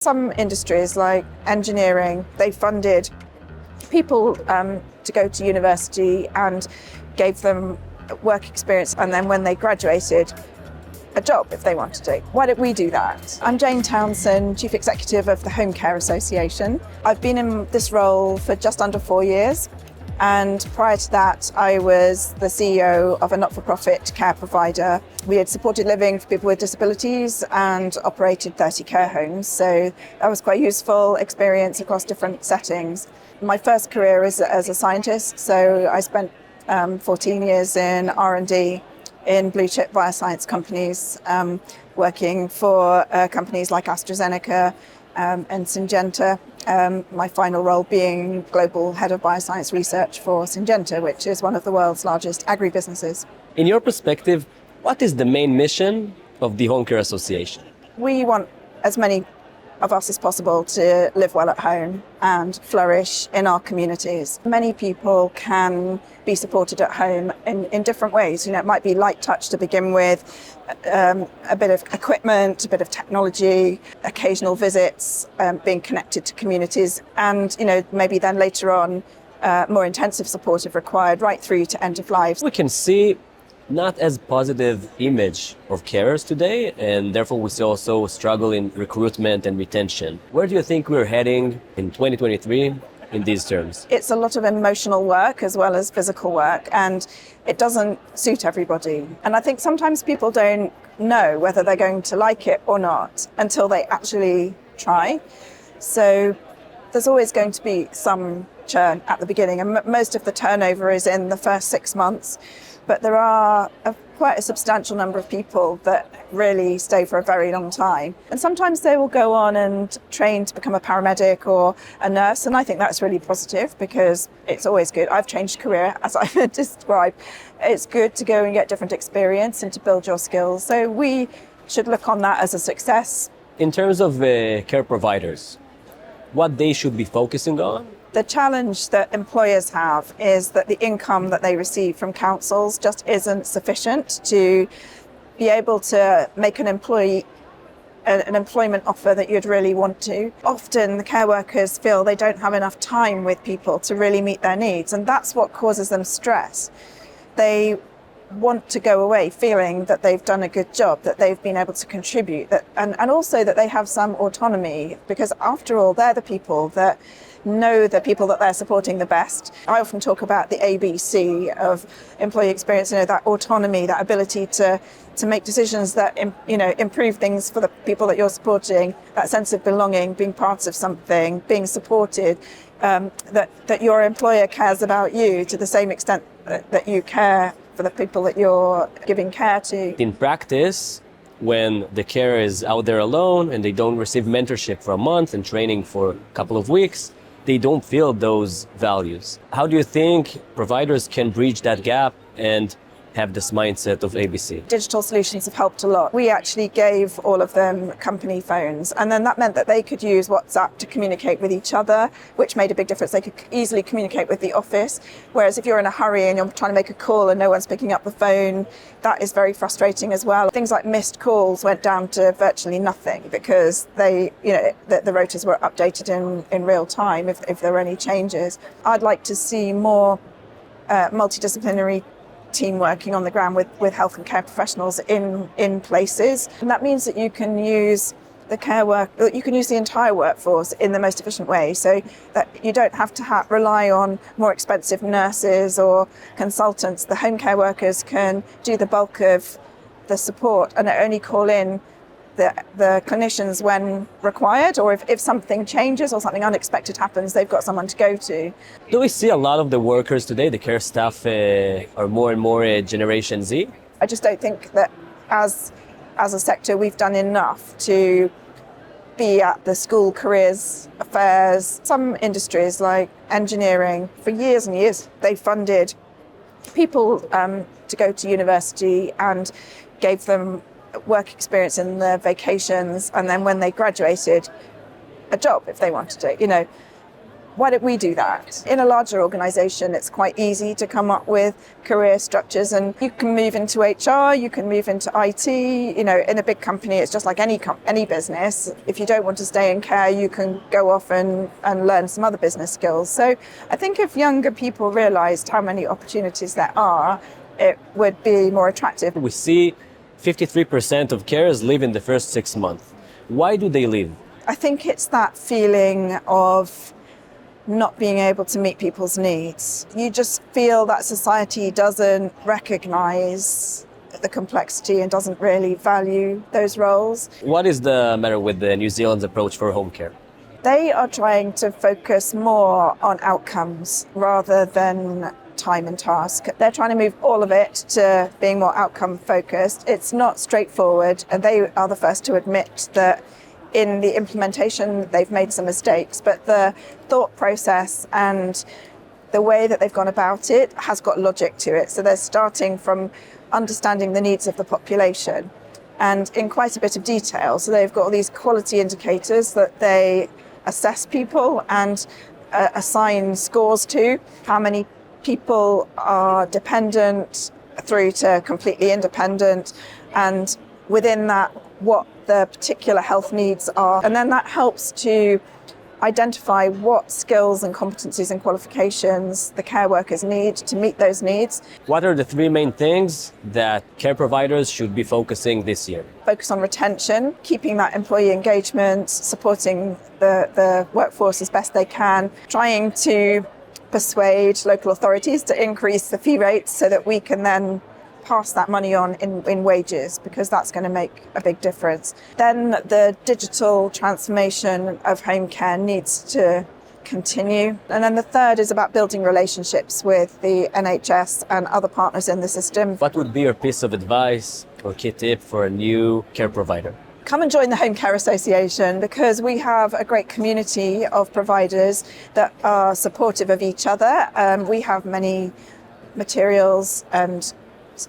Some industries like engineering, they funded people to go to university and gave them work experience, and then when they graduated, a job if they wanted to. Why don't we do that? I'm Jane Townson, Chief Executive of the Homecare Association. I've been in this role for just under 4 years, and prior to that I was the CEO of a not-for-profit care provider. We had supported living for people with disabilities and operated 30 care homes, so that was quite a useful experience across different settings. My first career is as a scientist, so I spent 14 years in R&D in blue chip bioscience companies, working for companies like AstraZeneca and Syngenta. My final role being Global Head of Bioscience Research for Syngenta, which is one of the world's largest agribusinesses. In your perspective, what is the main mission of the Home Care Association? We want as many of us as possible to live well at home and flourish in our communities. Many people can be supported at home in different ways. It might be light touch to begin with, a bit of equipment, a bit of technology, occasional visits, being connected to communities, and maybe then later on more intensive support if required, right through to end of life. We can see not as positive image of carers today, and therefore we see also struggle in recruitment and retention. Where do you think we're heading in 2023 in these terms? It's a lot of emotional work as well as physical work, and it doesn't suit everybody. And I think sometimes people don't know whether they're going to like it or not until they actually try. So there's always going to be some churn at the beginning, and most of the turnover is in the first 6 months. But there are quite a substantial number of people that really stay for a very long time. And sometimes they will go on and train to become a paramedic or a nurse. And I think that's really positive because it's always good. I've changed career, as I've described. It's good to go and get different experience and to build your skills. So we should look on that as a success. In terms of care providers, what they should be focusing on? The challenge that employers have is that the income that they receive from councils just isn't sufficient to be able to make an employment offer that you'd really want to. Often the care workers feel they don't have enough time with people to really meet their needs, and that's what causes them stress. They want to go away feeling that they've done a good job, that they've been able to contribute, and also that they have some autonomy, because after all, they're the people that know the people that they're supporting the best. I often talk about the ABC of employee experience, that autonomy, that ability to make decisions that improve things for the people that you're supporting, that sense of belonging, being part of something, being supported, that your employer cares about you to the same extent that you care for the people that you're giving care to. In practice, when the carer is out there alone and they don't receive mentorship for a month and training for a couple of weeks, they don't feel those values. How do you think providers can bridge that gap and have this mindset of ABC? Digital solutions have helped a lot. We actually gave all of them company phones, and then that meant that they could use WhatsApp to communicate with each other, which made a big difference. They could easily communicate with the office, whereas if you're in a hurry and you're trying to make a call and no one's picking up the phone, that is very frustrating as well. Things like missed calls went down to virtually nothing because the rotas were updated in real time if there were any changes. I'd like to see more multidisciplinary team working on the ground with health and care professionals in places, and that means that you can use the entire workforce in the most efficient way, so that you don't have to rely on more expensive nurses or consultants. The home care workers can do the bulk of the support and only call in the clinicians when required, or if something changes or something unexpected happens, they've got someone to go to. Do we see a lot of the workers today, the care staff, are more and more Generation Z? I just don't think that as a sector we've done enough to be at the school careers affairs. Some industries like engineering, for years and years, they funded people to go to university and gave them work experience in their vacations, and then when they graduated, a job if they wanted to. why don't we do that? In a larger organization, it's quite easy to come up with career structures, and you can move into HR, you can move into IT. You know, in a big company, it's just like any business. If you don't want to stay in care, you can go off and learn some other business skills. So I think if younger people realized how many opportunities there are, it would be more attractive. We see 53% of carers leave in the first 6 months. Why do they leave? I think it's that feeling of not being able to meet people's needs. You just feel that society doesn't recognize the complexity and doesn't really value those roles. What is the matter with the New Zealand's approach for home care? They are trying to focus more on outcomes rather than time and task. They're trying to move all of it to being more outcome focused. It's not straightforward, and they are the first to admit that in the implementation they've made some mistakes, but the thought process and the way that they've gone about it has got logic to it. So they're starting from understanding the needs of the population and in quite a bit of detail. So they've got all these quality indicators that they assess people and assign scores to. How many people are dependent through to completely independent, and within that, what the particular health needs are. And then that helps to identify what skills and competencies and qualifications the care workers need to meet those needs. What are the 3 main things that care providers should be focusing this year? Focus on retention, keeping that employee engagement, supporting the workforce as best they can, trying to persuade local authorities to increase the fee rates so that we can then pass that money on in wages, because that's going to make a big difference. Then the digital transformation of home care needs to continue. And then the third is about building relationships with the NHS and other partners in the system. What would be your piece of advice or key tip for a new care provider? Come and join the Home Care Association, because we have a great community of providers that are supportive of each other. We have many materials and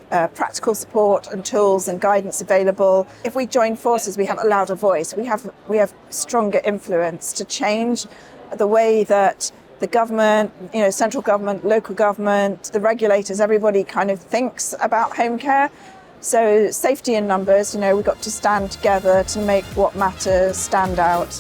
practical support and tools and guidance available. If we join forces, we have a louder voice. We have stronger influence to change the way that the government, central government, local government, the regulators, everybody kind of thinks about home care. So safety in numbers, we've got to stand together to make what matters stand out.